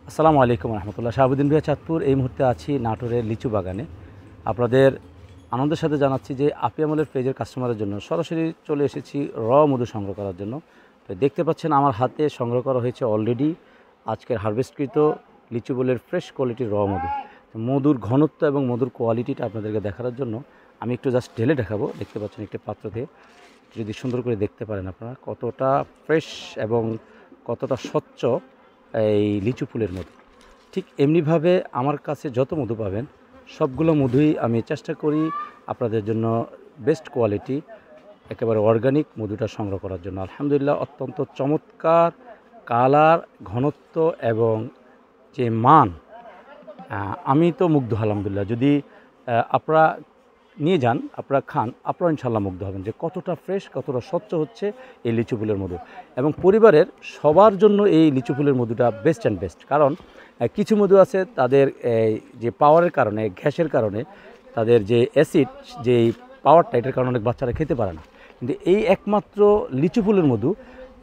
আসসালামু আলাইকুম রহমতুল্লাহ। শাহাবুদ্দিন ভাইয়া চাঁদপুর। এই মুহূর্তে আছি নাটোরের লিচু বাগানে। আপনাদের আনন্দের সাথে জানাচ্ছি যে আপিয়ামলের পেজের কাস্টমারের জন্য সরাসরি চলে এসেছি মধু সংগ্রহ করার জন্য। তো দেখতে পাচ্ছেন আমার হাতে সংগ্রহ করা হয়েছে অলরেডি আজকের হারভেস্টকৃত লিচু বলের ফ্রেশ কোয়ালিটির মধু। তো মধুর ঘনত্ব এবং মধুর কোয়ালিটিটা আপনাদেরকে দেখানোর জন্য আমি একটু জাস্ট ঢেলে দেখাবো। দেখতে পাচ্ছেন একটি পাত্রতে, যদি সুন্দর করে দেখতে পারেন আপনারা কতটা ফ্রেশ এবং কতটা স্বচ্ছ এই লিচু ফুলের মধু। ঠিক এমনিভাবে আমার কাছে যত মধু পাবেন সবগুলো মধুই আমি চেষ্টা করি আপনাদের জন্য বেস্ট কোয়ালিটি একেবারে অর্গানিক মধুটা সংগ্রহ করার জন্য। আলহামদুলিল্লাহ অত্যন্ত চমৎকার কালার, ঘনত্ব এবং যে মান, আমি তো মুগ্ধ আলহামদুলিল্লাহ। যদি আপনারা নিয়ে যান, আপনারা খান, আপনারা ইনশাল্লাহ মুগ্ধ হবেন যে কতটা ফ্রেশ, কতটা স্বচ্ছ হচ্ছে এই লিচু ফুলের মধু। এবং পরিবারের সবার জন্য এই লিচু ফুলের মধুটা বেস্ট অ্যান্ড বেস্ট। কারণ কিছু মধু আছে তাদের যে পাওয়ারের কারণে, গ্যাসের কারণে, তাদের যে অ্যাসিড, যে পাওয়ারটা, এটার কারণে অনেক বাচ্চারা খেতে পারে না। কিন্তু এই একমাত্র লিচু ফুলের মধু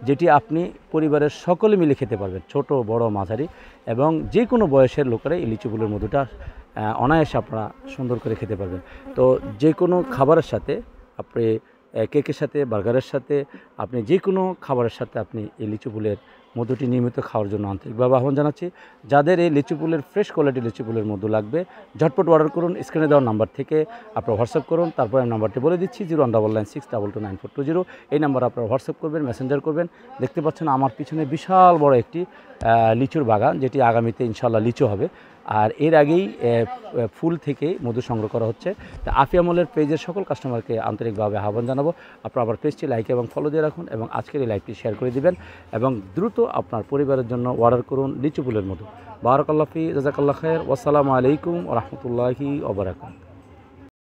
যেটি আপনি পরিবারের সকলে মিলে খেতে পারবেন, ছোট বড় মাঝারি এবং যে কোনো বয়সের লোকেরা এই লিচু ফুলের মধুটা অনায়াসে আপনারা সুন্দর করে খেতে পারবেন। তো যে কোনো খাবারের সাথে আপনি, কেকের সাথে, বার্গারের সাথে, আপনি যে কোনো খাবারের সাথে আপনি এই লিচু ফুলের মধুটি নিয়মিত খাওয়ার জন্য আন্তরিকভাবে আহ্বান জানাচ্ছি। যাদের এই লিচু ফুলের ফ্রেশ কোয়ালিটি লিচু ফুলের মধু লাগবে ঝটপট অর্ডার করুন। স্ক্রিনে দেওয়ার নাম্বার থেকে আপনারা হোয়াটসঅ্যাপ করুন। তারপর আমি নাম্বারটি বলে দিচ্ছি 0196229420। এই নাম্বার আপনারা হোয়াটসঅ্যাপ করবেন, মেসেঞ্জার করবেন। দেখতে পাচ্ছেন আমার পিছনে বিশাল বড় একটি লিচুর বাগান, যেটি আগামীতে ইনশাল্লাহ লিচু হবে। আর এর আগেই ফুল থেকে মধু সংগ্রহ করা হচ্ছে। তা আফিয়ামলের পেজের সকল কাস্টমারকে আন্তরিকভাবে আহ্বান জানাবো, আপনারা আবার পেজটি লাইক এবং ফলো দিয়ে রাখুন এবং আজকের এই লাইভটি শেয়ার করে দিবেন এবং দ্রুত আপনার পরিবারের জন্য অর্ডার করুন লিচু ফুলের মধু। বারাকাল্লাহ ফি, জাযাকাল্লাহ খায়র। ওয়াসসালামু আলাইকুম ওয়া রাহমাতুল্লাহি ওয়া বারাকাতুহু।